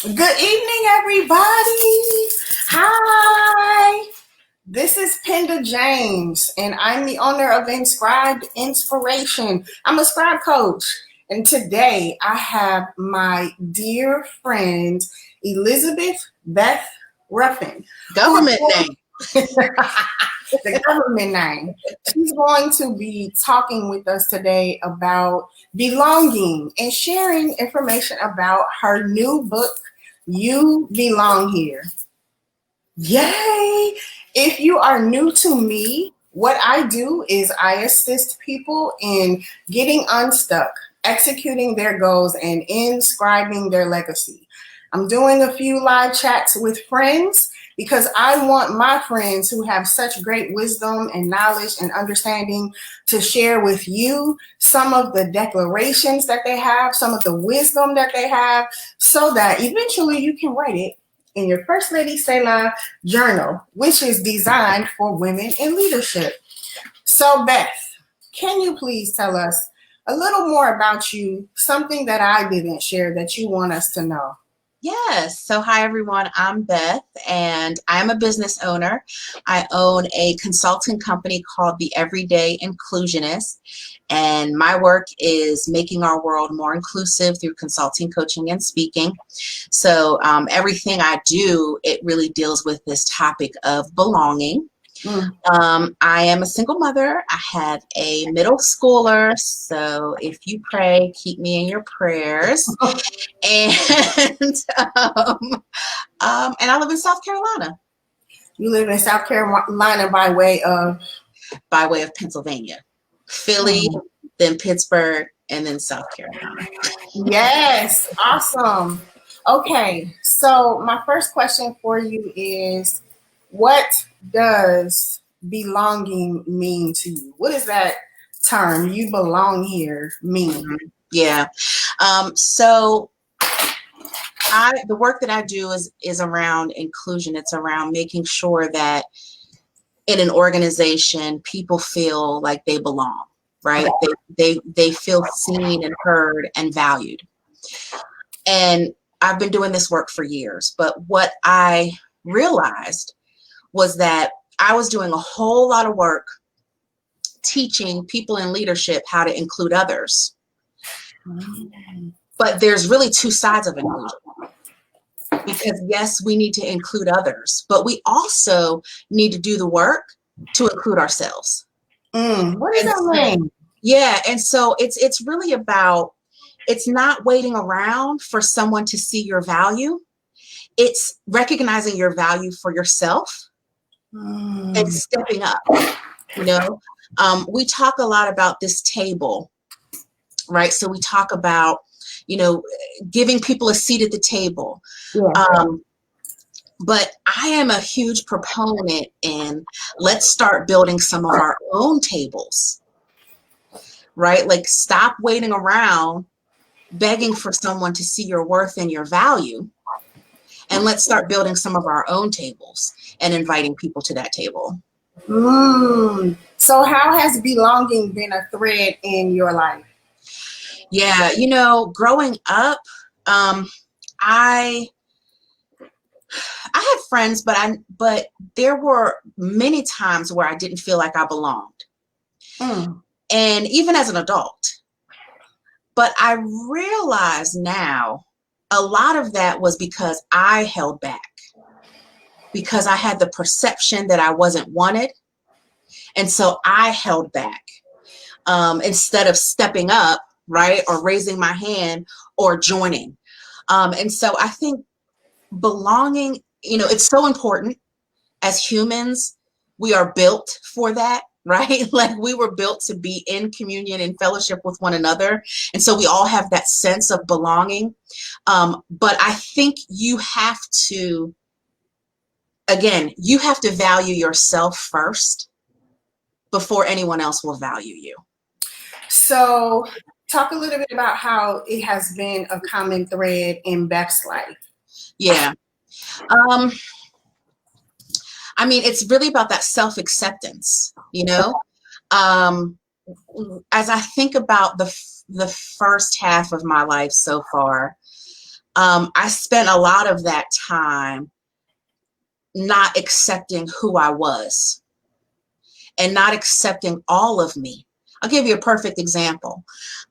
Good evening, everybody. Hi. This is Penda James, and I'm the owner of Inscribed Inspiration. I'm a scribe coach, and today I have my dear friend Elizabeth Beth Ruffin, who is Government name. the government name. She's going to be talking with us today about belonging and sharing information about her new book, You Belong Here. Yay! If you are new to me, what I do is I assist people in getting unstuck, executing their goals, and inscribing their legacy. I'm doing a few live chats with friends because I want my friends who have such great wisdom and knowledge and understanding to share with you some of the declarations that they have, some of the wisdom that they have, so that eventually you can write it in your First Lady Selah journal, which is designed for women in leadership. So, Beth, can you please tell us a little more about you, something that I didn't share that you want us to know? Yes. So, hi, everyone. I'm Beth, and I'm a business owner. I own a consulting company called The Everyday Inclusionist, and my work is making our world more inclusive through consulting, coaching, and speaking. So, everything I do, it really deals with this topic of belonging. I am a single mother. I have a middle schooler. So if you pray, keep me in your prayers. And and I live in South Carolina You live in South Carolina by way of Pennsylvania, Philly, then Pittsburgh, and then South Carolina. Yes, awesome. Okay, so my first question for you is, what does belonging mean to you? What does that term, you belong here, mean? Yeah. So the work that I do is around inclusion. It's around making sure that in an organization, people feel like they belong, right? They feel seen and heard and valued. And I've been doing this work for years, but what I realized was that I was doing a whole lot of work teaching people in leadership how to include others. But there's really two sides of inclusion. Because yes, we need to include others, but we also need to do the work to include ourselves. What does that mean? Yeah, and so it's really about, it's not waiting around for someone to see your value. It's recognizing your value for yourself and stepping up. You know, we talk a lot about this table, right? So we talk about, giving people a seat at the table. Yeah. But I am a huge proponent in, let's start building some of our own tables, right? Like, stop waiting around begging for someone to see your worth and your value. And let's start building some of our own tables and inviting people to that table. So how has belonging been a thread in your life? Yeah, growing up, I had friends, but there were many times where I didn't feel like I belonged. And even as an adult. But I realize now a lot of that was because I held back, because I had the perception that I wasn't wanted. And so I held back instead of stepping up, right, or raising my hand or joining. And so I think belonging, it's so important. As humans, we are built for that, right? Like, we were built to be in communion and fellowship with one another. And so we all have that sense of belonging. But I think you have to value yourself first before anyone else will value you. So talk a little bit about how it has been a common thread in Beth's life. Yeah. I mean, it's really about that self-acceptance, as I think about the first half of my life so far, I spent a lot of that time not accepting who I was and not accepting all of me. I'll give you a perfect example.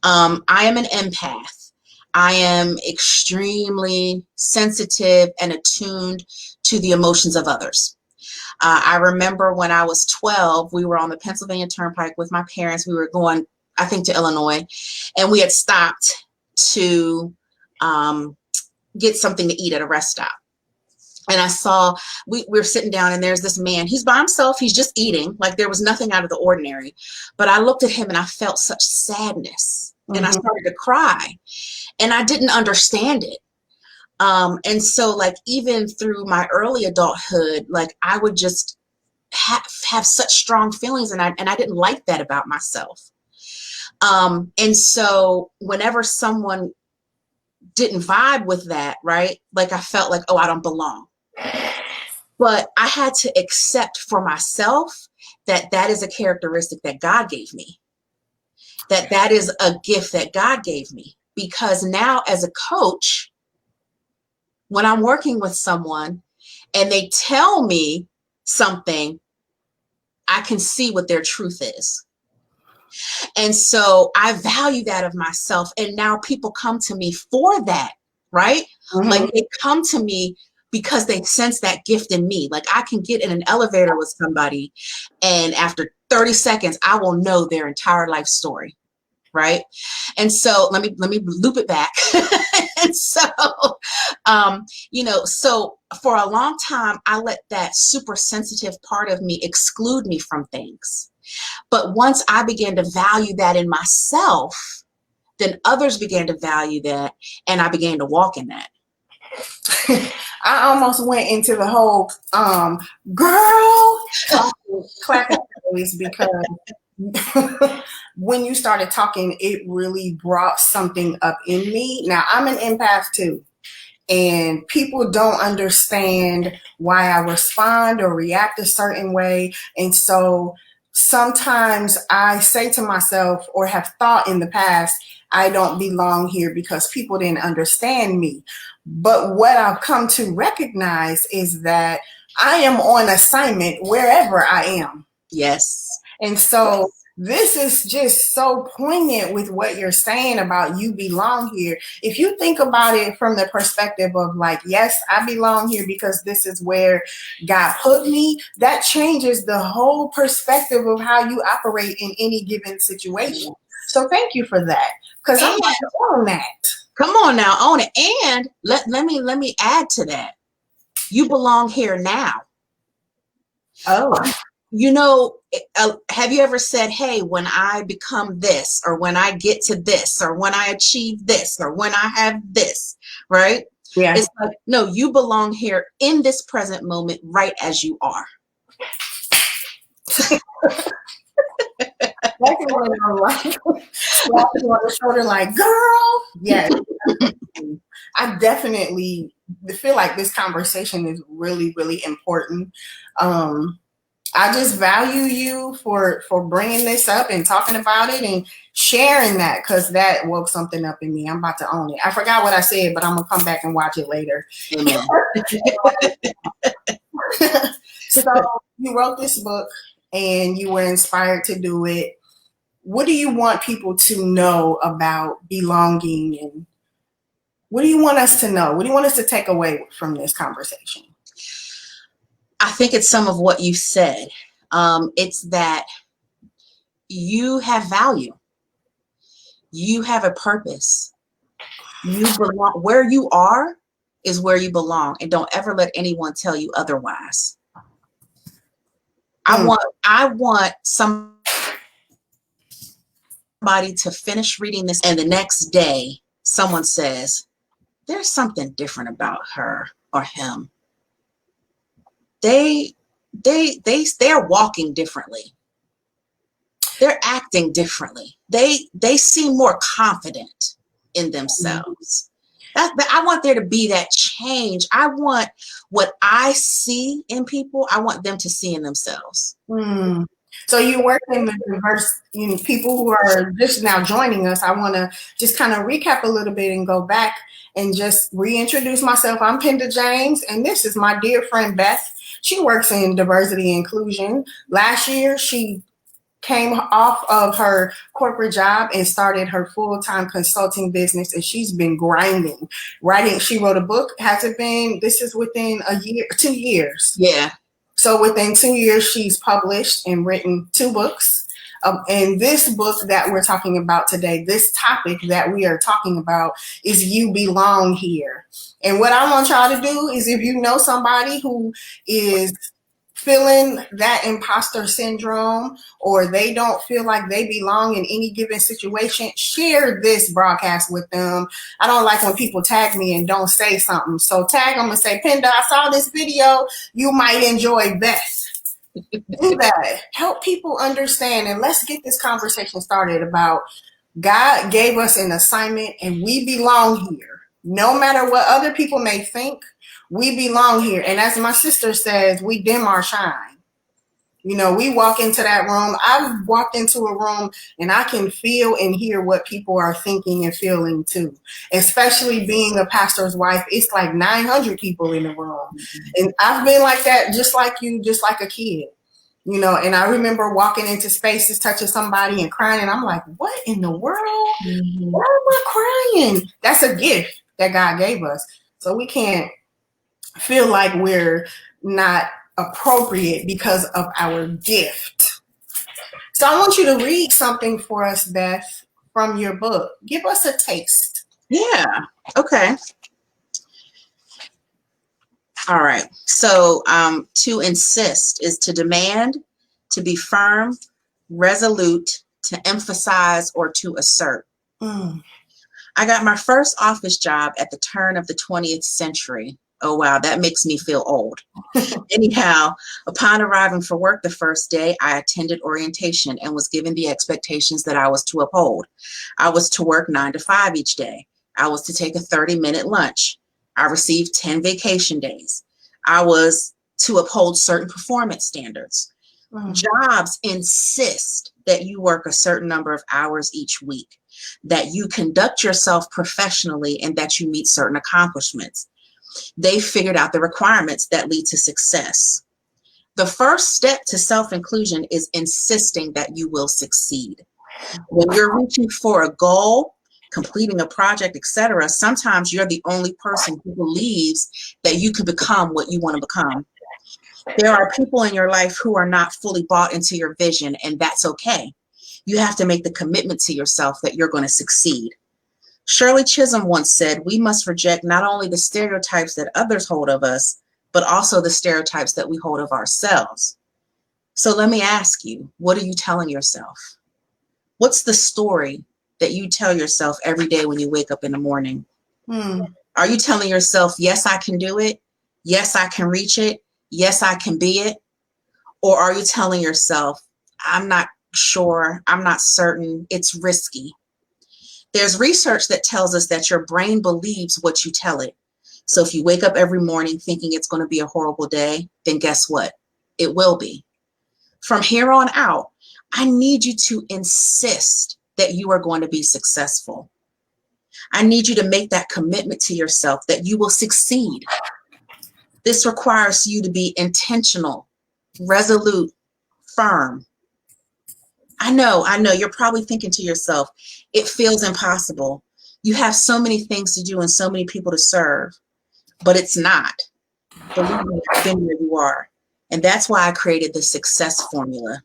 I am an empath. I am extremely sensitive and attuned to the emotions of others. I remember when I was 12, we were on the Pennsylvania Turnpike with my parents. We were going, I think, to Illinois, and we had stopped to get something to eat at a rest stop. And I saw, we were sitting down, and there's this man. He's by himself. He's just eating. Like, there was nothing out of the ordinary. But I looked at him, and I felt such sadness. And I started to cry. And I didn't understand it. And so, like, even through my early adulthood, like, I would just have such strong feelings, and I didn't like that about myself. And so whenever someone didn't vibe with that, right, like, I felt like, oh, I don't belong. But I had to accept for myself that that is a characteristic that God gave me, that is a gift that God gave me. Because now, as a coach, when I'm working with someone and they tell me something, I can see what their truth is. And so I value that of myself. And now people come to me for that, right? Like, they come to me because they sense that gift in me. Like, I can get in an elevator with somebody, and after 30 seconds, I will know their entire life story. Right. And so let me loop it back. And so, so for a long time, I let that super sensitive part of me exclude me from things. But once I began to value that in myself, then others began to value that, and I began to walk in that. I almost went into the whole girl clapping voice, because when you started talking, it really brought something up in me. Now, I'm an empath too, and people don't understand why I respond or react a certain way. And so sometimes I say to myself, or have thought in the past, I don't belong here because people didn't understand me. But what I've come to recognize is that I am on assignment wherever I am. Yes. And so this is just so poignant with what you're saying about you belong here. If you think about it from the perspective of, like, yes, I belong here because this is where God put me, that changes the whole perspective of how you operate in any given situation. So thank you for that, because I'm not on that. Come on now, own it. And let me add to that. You belong here now. Oh. Have you ever said, hey, when I become this, or when I get to this, or when I achieve this, or when I have this, right? Yeah. It's like, no, you belong here in this present moment, right as you are. That's when I'm like, slapping on the shoulder, like, girl. Yes. I definitely feel like this conversation is really, really important. I just value you for bringing this up and talking about it and sharing that, because that woke something up in me. I'm about to own it. I forgot what I said, but I'm going to come back and watch it later. Amen. So you wrote this book and you were inspired to do it. What do you want people to know about belonging, and what do you want us to know? What do you want us to take away from this conversation? I think it's some of what you said. It's that you have value. You have a purpose. You belong. Where you are is where you belong, and don't ever let anyone tell you otherwise. I want somebody to finish reading this, and the next day someone says, there's something different about her or him. They're walking differently. They're acting differently. They seem more confident in themselves. I want there to be that change. I want what I see in people, I want them to see in themselves. So you work in the diverse, people who are just now joining us. I want to just kind of recap a little bit and go back and just reintroduce myself. I'm Penda James, and this is my dear friend Beth. She works in diversity and inclusion. Last year, she came off of her corporate job and started her full-time consulting business, and she's been grinding, writing. She wrote a book. Has it been, this is within a year, 2 years. Yeah. So within 2 years, she's published and written 2 books. And this book that we're talking about today, this topic that we are talking about is You Belong Here. And what I want y'all to do is, if you know somebody who is feeling that imposter syndrome, or they don't feel like they belong in any given situation, share this broadcast with them. I don't like when people tag me and don't say something. So tag them and say, Penda, I saw this video. You might enjoy Beth. Do that. Help people understand, and let's get this conversation started about God gave us an assignment and we belong here. No matter what other people may think, we belong here. And as my sister says, we dim our shine. We walk into that room. I've walked into a room and I can feel and hear what people are thinking and feeling too. Especially being a pastor's wife, it's like 900 people in the room. And I've been like that, just like you, just like a kid. And I remember walking into spaces, touching somebody and crying, and I'm like, what in the world? Mm-hmm. Why am I crying? That's a gift that God gave us. So we can't feel like we're not appropriate because of our gift. So I want you to read something for us, Beth, from your book. Give us a taste. Yeah. Okay. All right. So to insist is to demand, to be firm, resolute, to emphasize, or to assert. I got my first office job at the turn of the 20th century. Oh, wow. That makes me feel old. Anyhow, upon arriving for work the first day, I attended orientation and was given the expectations that I was to uphold. I was to work 9 to 5 each day. I was to take a 30-minute lunch. I received 10 vacation days. I was to uphold certain performance standards. Jobs insist that you work a certain number of hours each week, that you conduct yourself professionally, and that you meet certain accomplishments. They figured out the requirements that lead to success. The first step to self-inclusion is insisting that you will succeed. When you're reaching for a goal, completing a project, etc., sometimes you're the only person who believes that you can become what you want to become. There are people in your life who are not fully bought into your vision, and that's okay. You have to make the commitment to yourself that you're going to succeed. Shirley Chisholm once said, we must reject not only the stereotypes that others hold of us, but also the stereotypes that we hold of ourselves. So let me ask you, what are you telling yourself? What's the story that you tell yourself every day when you wake up in the morning? Are you telling yourself, yes, I can do it. Yes, I can reach it. Yes, I can be it. Or are you telling yourself, I'm not sure, I'm not certain, it's risky? There's research that tells us that your brain believes what you tell it. So if you wake up every morning thinking it's going to be a horrible day, then guess what? It will be. From here on out, I need you to insist that you are going to be successful. I need you to make that commitment to yourself that you will succeed. This requires you to be intentional, resolute, firm. I know, you're probably thinking to yourself, it feels impossible. You have so many things to do and so many people to serve, but it's not. Believe me, I've been where you are. And that's why I created the success formula.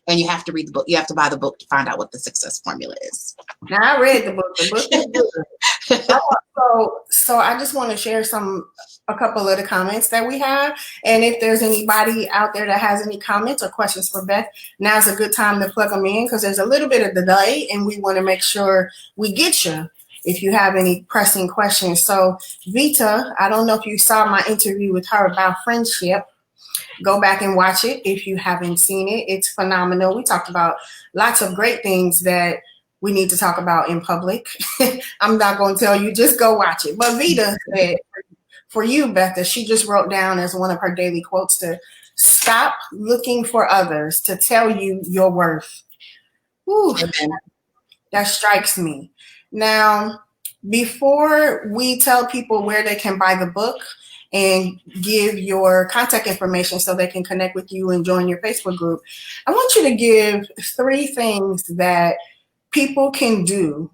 And you have to read the book. You have to buy the book to find out what the success formula is. Now, I read the book. The book is good. So I just want to share a couple of the comments that we have. And if there's anybody out there that has any comments or questions for Beth, now's a good time to plug them in, because there's a little bit of delay and we want to make sure we get you if you have any pressing questions. So Vita, I don't know if you saw my interview with her about friendship. Go back and watch it if you haven't seen it. It's phenomenal. We talked about lots of great things that we need to talk about in public. I'm not going to tell you, just go watch it. But Vita said, for you, Becca, she just wrote down as one of her daily quotes to Stop looking for others to tell you your worth. Whew, that strikes me. Now, before we tell people where they can buy the book and give your contact information so they can connect with you and join your Facebook group, I want you to give 3 things that people can do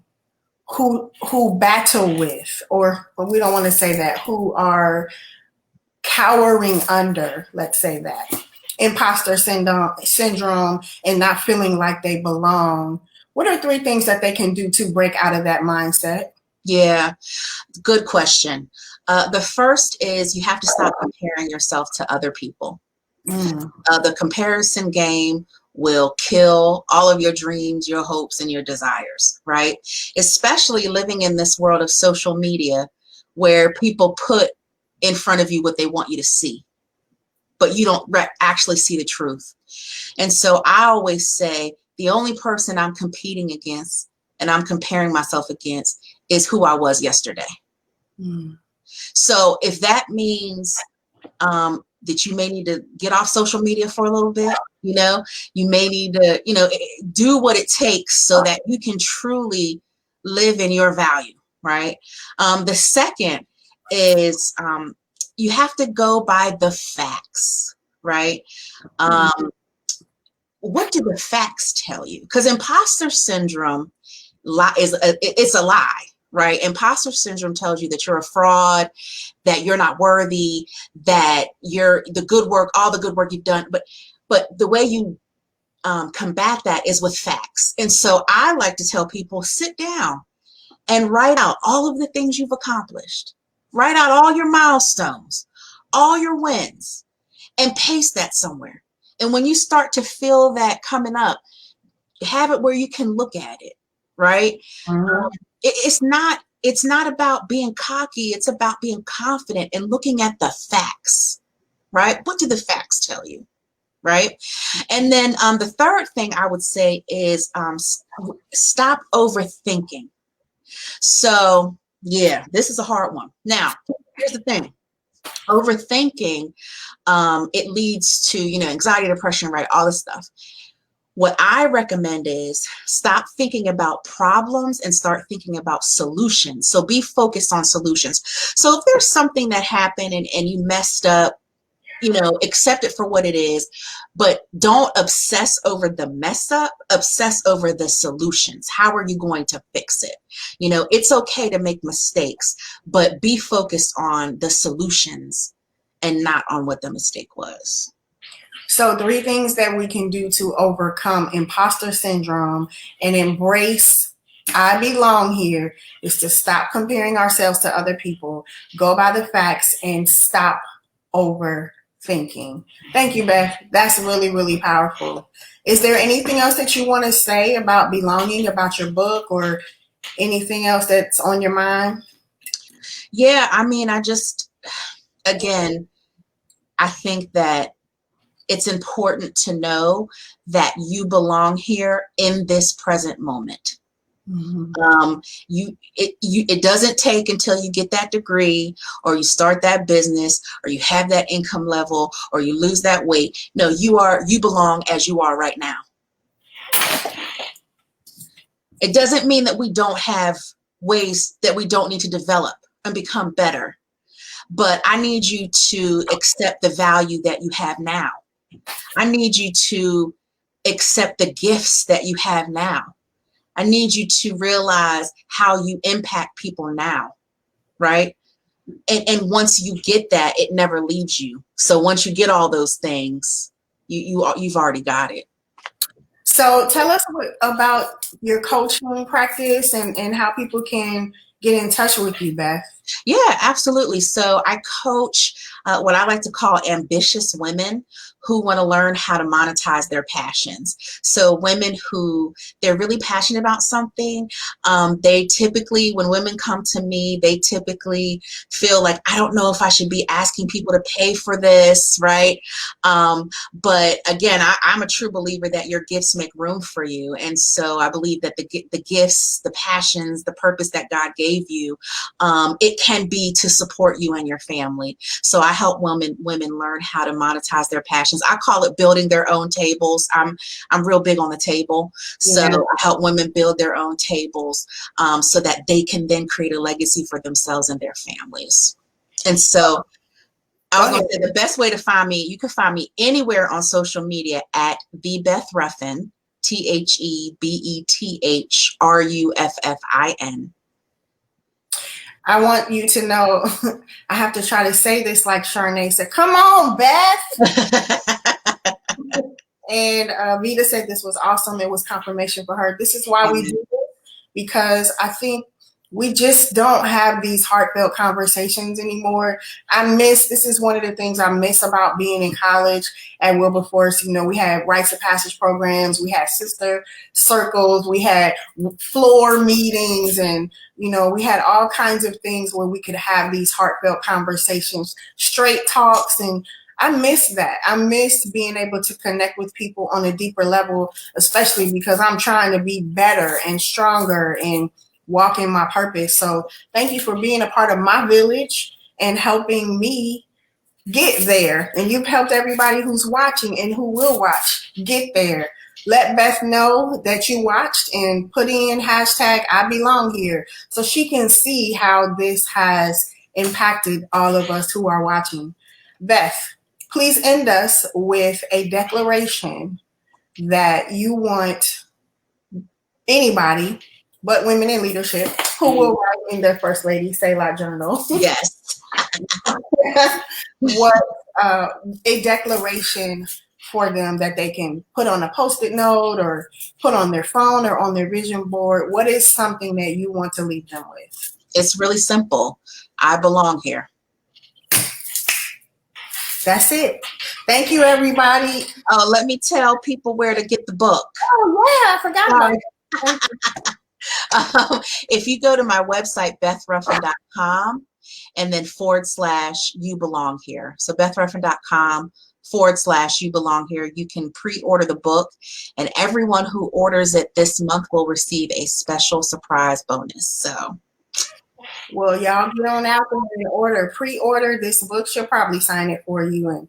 who battle with, or we don't want to say that, who are cowering under, let's say that, imposter syndrome and not feeling like they belong. What are 3 things that they can do to break out of that mindset? Yeah, good question. The first is you have to stop comparing yourself to other people. The comparison game will kill all of your dreams, your hopes, and your desires, right? Especially living in this world of social media where people put in front of you what they want you to see, but you don't actually see the truth. And so I always say the only person I'm competing against and I'm comparing myself against is who I was yesterday. So if that means that you may need to get off social media for a little bit, you may need to, do what it takes so that you can truly live in your value, right? The second is you have to go by the facts, right? What do the facts tell you? Because imposter syndrome it's a lie, right? Imposter syndrome tells you that you're a fraud, that you're not worthy, that you're all the good work you've done. But the way you combat that is with facts. And so I like to tell people, sit down and write out all of the things you've accomplished. Write out all your milestones, all your wins, and paste that somewhere. And when you start to feel that coming up, have it where you can look at it, right? It's not about being cocky. It's about being confident and looking at the facts, right? What do the facts tell you, right? And then the third thing I would say is stop overthinking. So yeah, this is a hard one. Now, here's the thing. Overthinking, it leads to, anxiety, depression, right? All this stuff. What I recommend is stop thinking about problems and start thinking about solutions. So be focused on solutions. So if there's something that happened and you messed up, accept it for what it is, but don't obsess over the mess up, obsess over the solutions. How are you going to fix it? It's okay to make mistakes, but be focused on the solutions and not on what the mistake was. So 3 things that we can do to overcome imposter syndrome and embrace I belong here is to stop comparing ourselves to other people, go by the facts, and stop overthinking. Thank you, Beth. That's really, really powerful. Is there anything else that you want to say about belonging, about your book, or anything else that's on your mind? Yeah, again, I think that it's important to know that you belong here in this present moment. It doesn't take until you get that degree or you start that business or you have that income level or you lose that weight. No, you belong as you are right now. It doesn't mean that we don't have ways that we don't need to develop and become better, but I need you to accept the value that you have now. I need you to accept the gifts that you have now. I need you to realize how you impact people now, right? And once you get that, it never leaves you. So once you get all those things, you've already got it. So tell us about your coaching practice and how people can get in touch with you, Beth. Yeah, absolutely. So I coach what I like to call ambitious women who want to learn how to monetize their passions. So women who they're really passionate about something, they typically, when women come to me, they typically feel like, I don't know if I should be asking people to pay for this, right? But again, I'm a true believer that your gifts make room for you. And so I believe that the gifts, the passions, the purpose that God gave you, it can be to support you and your family. So I help women learn how to monetize their passions. I call it building their own tables. I'm real big on the table. So Yeah. I help women build their own tables so that they can then create a legacy for themselves and their families. And so I was going to say the best way to find me, you can find me anywhere on social media at the Beth Ruffin, TheBethRuffin. I want you to know, I have to try to say this like Charnay said, come on, Beth. And Vita said this was awesome. It was confirmation for her. This is why we do this, because I think we just don't have these heartfelt conversations anymore. This is one of the things I miss about being in college at Wilberforce. You know, we had rites of passage programs, we had sister circles, we had floor meetings, and, you know, we had all kinds of things where we could have these heartfelt conversations, straight talks, and I miss that. I miss being able to connect with people on a deeper level, especially because I'm trying to be better and stronger and walk in my purpose. So thank you for being a part of my village and helping me get there. And you've helped everybody who's watching and who will watch get there. Let Beth know that you watched and put in hashtag I belong here so she can see how this has impacted all of us who are watching. Beth, please end us with a declaration that you want anybody but women in leadership who will write in their First Lady Say La journal. Yes. What a declaration for them that they can put on a Post-it note or put on their phone or on their vision board. What is something that you want to leave them with? It's really simple. I belong here. That's it. Thank you, everybody. Oh, let me tell people where to get the book. Oh, yeah, I forgot about it. If you go to my website, BethRuffin.com, and then / you belong here. So BethRuffin.com / you belong here. You can pre-order the book, and everyone who orders it this month will receive a special surprise bonus. So, well, y'all get on out there and pre-order this book. She'll probably sign it for you, and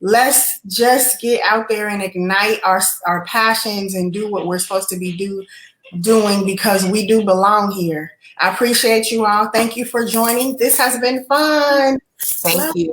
let's just get out there and ignite our passions and do what we're supposed to be doing, because we do belong here. I appreciate you all. Thank you for joining. This has been fun. Thank you.